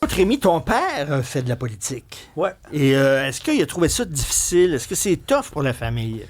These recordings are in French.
Rémi, ton père fait de la politique. Ouais. Et est-ce qu'il a trouvé ça difficile? Est-ce que c'est tough pour la famille?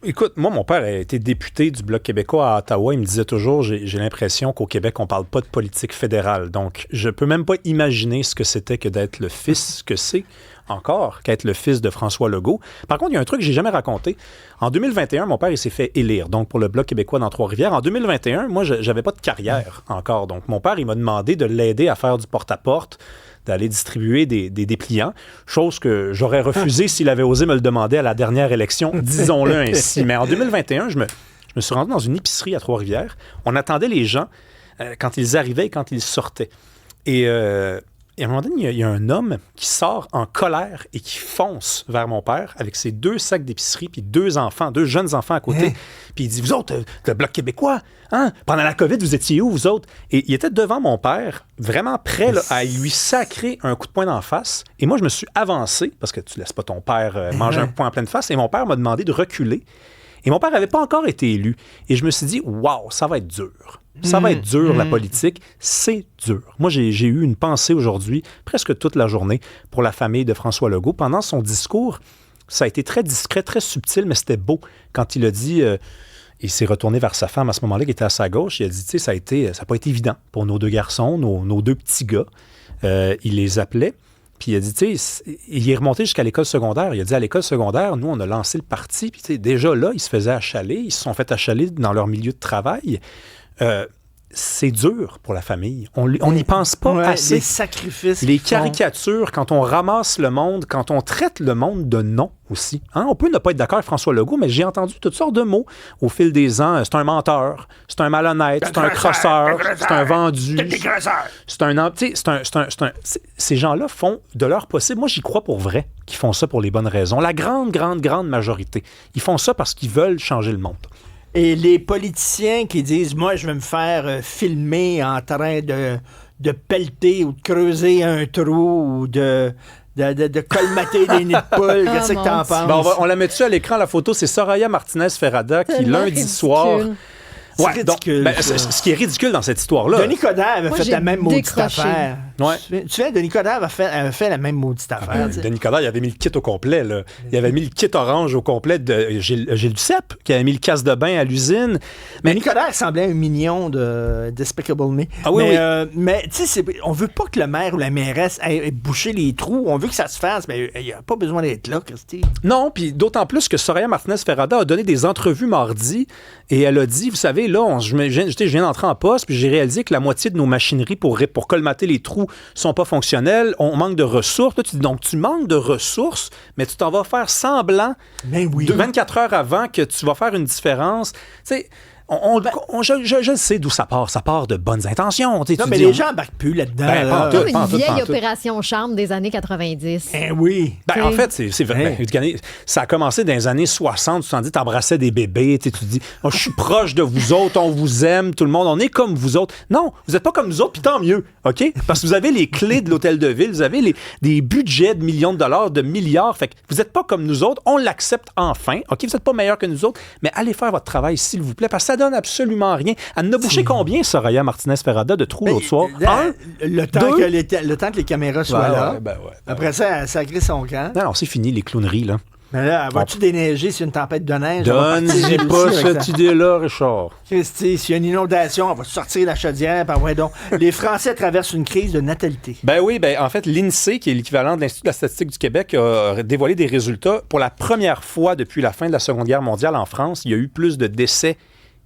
Écoute, moi, mon père a été député du Bloc québécois à Ottawa. Il me disait toujours, j'ai l'impression qu'au Québec, on parle pas de politique fédérale. Donc, je peux même pas imaginer ce que c'était que d'être le fils, que c'est encore, qu'être le fils de François Legault. Par contre, il y a un truc que j'ai jamais raconté. En 2021, mon père, il s'est fait élire, donc pour le Bloc québécois dans Trois-Rivières. En 2021, moi, j'avais pas de carrière encore. Donc, mon père, il m'a demandé de l'aider à faire du porte-à-porte, d'aller distribuer des dépliants, chose que j'aurais refusé s'il avait osé me le demander à la dernière élection, disons-le ainsi. Mais en 2021, je me suis rendu dans une épicerie à Trois-Rivières. On attendait les gens quand ils arrivaient et quand ils sortaient. Et à un moment donné, il y a un homme qui sort en colère et qui fonce vers mon père avec ses 2 sacs d'épicerie puis 2 jeunes enfants à côté. Puis il dit, vous autres, le Bloc québécois, hein? Pendant la COVID, vous étiez où, vous autres? Et il était devant mon père, vraiment prêt là, à lui sacrer un coup de poing d'en face. Et moi, je me suis avancé, parce que tu laisses pas ton père manger un poing en pleine face, et mon père m'a demandé de reculer. Et mon père n'avait pas encore été élu. Et je me suis dit, waouh, ça va être dur. Ça va être dur, la politique. C'est dur. Moi, j'ai eu une pensée aujourd'hui, presque toute la journée, pour la famille de François Legault. Pendant son discours, ça a été très discret, très subtil, mais c'était beau. Quand il a dit, il s'est retourné vers sa femme à ce moment-là, qui était à sa gauche, il a dit, tu sais, ça n'a pas été évident pour nos 2 garçons, nos 2 petits gars. Il les appelait. Puis il a dit, tu sais, il est remonté jusqu'à l'école secondaire. Il a dit, à l'école secondaire, nous, on a lancé le parti. Puis tu sais, déjà là, ils se faisaient achaler. Ils se sont fait achaler dans leur milieu de travail. C'est dur pour la famille. On n'y pense pas assez. Les sacrifices. Les caricatures, quand on ramasse le monde, quand on traite le monde de nom aussi. Hein? On peut ne pas être d'accord avec François Legault, mais j'ai entendu toutes sortes de mots au fil des ans. C'est un menteur, c'est un malhonnête, c'est un crosseur, c'est un vendu. C'est un... Ces gens-là font de leur possible. Moi, j'y crois pour vrai qu'ils font ça pour les bonnes raisons. La grande majorité. Ils font ça parce qu'ils veulent changer le monde. Et les politiciens qui disent, moi, je vais me faire filmer en train de pelleter ou de creuser un trou ou de colmater des nids de poules. Qu'est-ce que t'en penses? Bon, on la met dessus à l'écran, la photo. C'est Soraya Martinez-Ferrada qui, lundi soir... C'est ridicule. Donc, ce qui est ridicule dans cette histoire-là... Denis Coderre avait fait la même maudite affaire. Ouais. Tu sais, Denis Coderre avait fait la même maudite affaire. Denis Coderre, il avait mis le kit au complet. Là. Il avait mis le kit orange au complet de Gilles Duceppe, qui avait mis le casse de bain à l'usine. Mais Denis Coderre semblait un mignon de Despicable Me. Ah oui, mais tu sais, on veut pas que le maire ou la mairesse ait bouché les trous. On veut que ça se fasse, mais il n'y a pas besoin d'être là, Christy. Non, puis d'autant plus que Soraya Martinez-Ferrada a donné des entrevues mardi et elle a dit, vous savez, là, je viens d'entrer en poste, puis j'ai réalisé que la moitié de nos machineries pour colmater les trous sont pas fonctionnelles, on manque de ressources. Là, donc, tu manques de ressources, mais tu t'en vas faire semblant 24 heures avant que tu vas faire une différence. Tu sais, je sais d'où ça part. Ça part de bonnes intentions. Non, mais les gens embarquent plus là-dedans. Une vieille opération charme des années 90. Oui. En fait, c'est vrai. Ça a commencé dans les années 60, 70, t'embrassais des bébés, tu dis, oh, je suis proche de vous autres, on vous aime, tout le monde, on est comme vous autres. Non, vous n'êtes pas comme nous autres, puis tant mieux, OK? Parce que vous avez les clés de l'hôtel de ville, vous avez des budgets de millions de dollars, de milliards, fait que vous n'êtes pas comme nous autres, on l'accepte enfin, OK? Vous n'êtes pas meilleur que nous autres, mais allez faire votre travail, s'il vous plaît, parce que ça donne absolument rien. Elle en a bouché combien, Soraya Martinez-Ferrada, de trous l'autre soir? Le temps que les caméras soient là. Après ça, elle a sacré son camp. Non, c'est fini, les clowneries, là. Mais là, vas-tu déneiger s'il y a une tempête de neige? J'ai pas cette idée-là, Richard. Christy, s'il y a une inondation, on va sortir la chaudière. Donc, les Français traversent une crise de natalité. En fait, l'INSEE, qui est l'équivalent de l'Institut de la statistique du Québec, a dévoilé des résultats. Pour la première fois depuis la fin de la Seconde Guerre mondiale en France, il y a eu plus de décès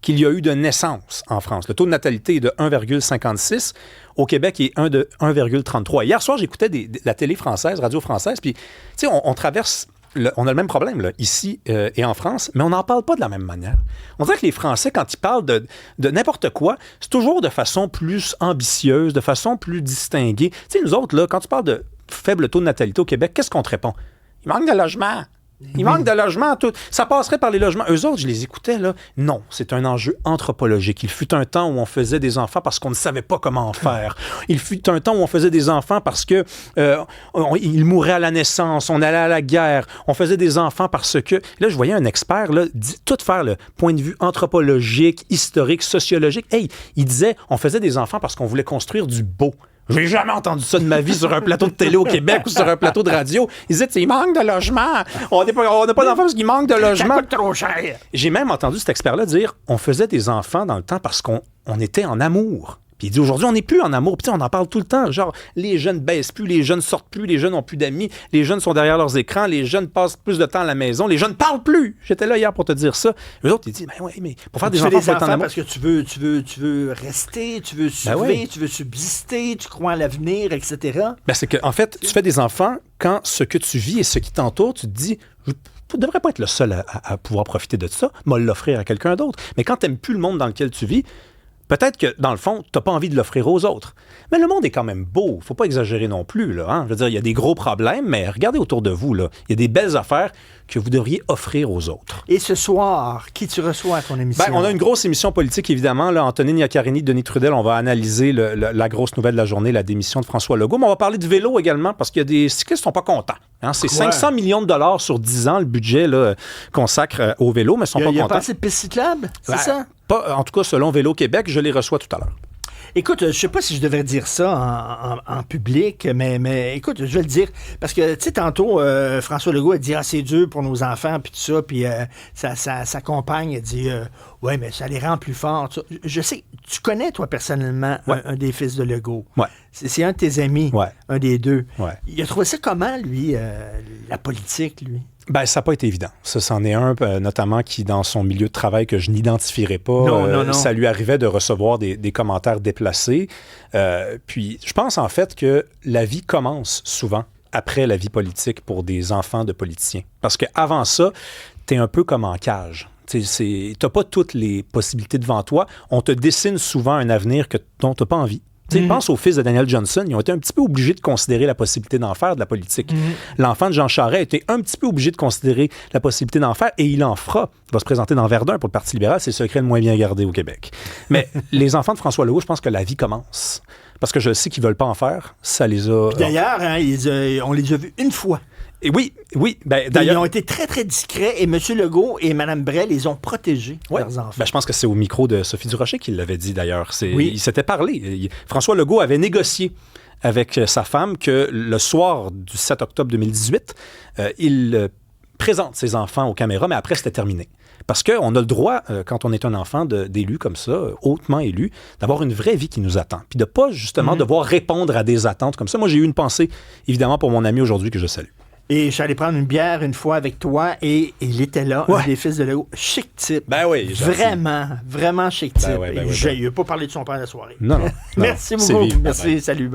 qu'il y a eu de naissances en France. Le taux de natalité est de 1,56. Au Québec, il est de 1,33. Hier soir, j'écoutais la télé française, radio française, puis, tu sais, on traverse... on a le même problème, là, ici et en France, mais on n'en parle pas de la même manière. On dirait que les Français, quand ils parlent de n'importe quoi, c'est toujours de façon plus ambitieuse, de façon plus distinguée. Tu sais, nous autres, là, quand tu parles de faible taux de natalité au Québec, qu'est-ce qu'on te répond? Il manque de logement. Il manque de logements, tout. Ça passerait par les logements. Eux autres, je les écoutais, là. Non, c'est un enjeu anthropologique. Il fut un temps où on faisait des enfants parce qu'on ne savait pas comment en faire. Il fut un temps où on faisait des enfants parce que ils mouraient à la naissance, on allait à la guerre. On faisait des enfants parce que... Là, je voyais un expert, là, tout faire le point de vue anthropologique, historique, sociologique. Hey, il disait, on faisait des enfants parce qu'on voulait construire du beau. J'ai jamais entendu ça de ma vie sur un plateau de télé au Québec ou sur un plateau de radio. Ils disaient, il manque de logement. On n'a pas d'enfants parce qu'il manque de logement. Ça coûte trop cher. J'ai même entendu cet expert-là dire, on faisait des enfants dans le temps parce qu'on était en amour. Puis il dit, aujourd'hui, on n'est plus en amour. Puis on en parle tout le temps. Genre, les jeunes baissent plus, les jeunes sortent plus, les jeunes n'ont plus d'amis, les jeunes sont derrière leurs écrans, les jeunes passent plus de temps à la maison, les jeunes parlent plus. J'étais là hier pour te dire ça. Eux autres, ils disent, mais pour faire des enfants, il faut être en amour. Parce que tu veux rester, tu veux survivre, tu veux subsister, tu crois en l'avenir, etc. Ben c'est que, en fait, tu fais des enfants quand ce que tu vis et ce qui t'entoure, tu te dis, je ne devrais pas être le seul à pouvoir profiter de ça, mais l'offrir à quelqu'un d'autre. Mais quand tu n'aimes plus le monde dans lequel tu vis, peut-être que, dans le fond, tu n'as pas envie de l'offrir aux autres. Mais le monde est quand même beau. Il ne faut pas exagérer non plus. Là, hein? Je veux dire, il y a des gros problèmes, mais regardez autour de vous. Là. Il y a des belles affaires que vous devriez offrir aux autres. Et ce soir, qui tu reçois à ton émission? Ben, on a une grosse émission politique, évidemment. Là, Antonine Iaccarini, Denis Trudel, on va analyser la grosse nouvelle de la journée, la démission de François Legault. Mais on va parler de vélo également, parce qu'il y a des cyclistes qui ne sont pas contents. Hein? C'est 500 millions de dollars sur 10 ans, le budget là, consacre au vélo, mais ils ne sont pas contents. Il n'y a pas assez de pistes cyclables, c'est ça? Pas, en tout cas, selon Vélo Québec, je les reçois tout à l'heure. Écoute, je sais pas si je devrais dire ça en public, mais écoute, je vais le dire. Parce que, tu sais, tantôt, François Legault a dit « Ah, c'est dur pour nos enfants », puis tout ça, puis sa compagne a dit « Ouais, mais ça les rend plus forts. » Je sais, tu connais, toi, personnellement, un des fils de Legault. Ouais. C'est un de tes amis, un des deux. Ouais. Il a trouvé ça comment, lui, la politique, lui? Ben, ça n'a pas été évident. Ça, c'en est un, notamment, qui, dans son milieu de travail que je n'identifierai pas, non. ça lui arrivait de recevoir des commentaires déplacés. Puis, je pense, en fait, que la vie commence souvent après la vie politique pour des enfants de politiciens. Parce qu'avant ça, t'es un peu comme en cage. T'as pas toutes les possibilités devant toi. On te dessine souvent un avenir dont t'as pas envie. Pense aux fils de Daniel Johnson. Ils ont été un petit peu obligés de considérer la possibilité d'en faire de la politique. L'enfant de Jean Charest a été un petit peu obligé de considérer la possibilité d'en faire et il en fera. Il va se présenter dans Verdun pour le Parti libéral. C'est le secret le moins bien gardé au Québec. Mais les enfants de François Legault, je pense que la vie commence. Parce que je sais qu'ils ne veulent pas en faire. Ça les a... D'ailleurs, on les a vus une fois. Et oui. Ben, d'ailleurs, ils ont été très, très discrets et M. Legault et Mme Bray les ont protégés, leurs enfants. Ben, je pense que c'est au micro de Sophie Durocher qu'il l'avait dit, d'ailleurs. Il s'était parlé. François Legault avait négocié avec sa femme que le soir du 7 octobre 2018, il présente ses enfants aux caméras, mais après, c'était terminé. Parce qu'on a le droit, quand on est un enfant d'élu comme ça, hautement élu, d'avoir une vraie vie qui nous attend. Puis de ne pas, justement, devoir répondre à des attentes comme ça. Moi, j'ai eu une pensée, évidemment, pour mon ami aujourd'hui que je salue. Et j'allais prendre une bière une fois avec toi et il était là, un des fils de Legault. Chic type. Ben oui. Vraiment chic type. Ben il n'a pas parlé de son père la soirée. Non. Merci beaucoup. Merci, salut.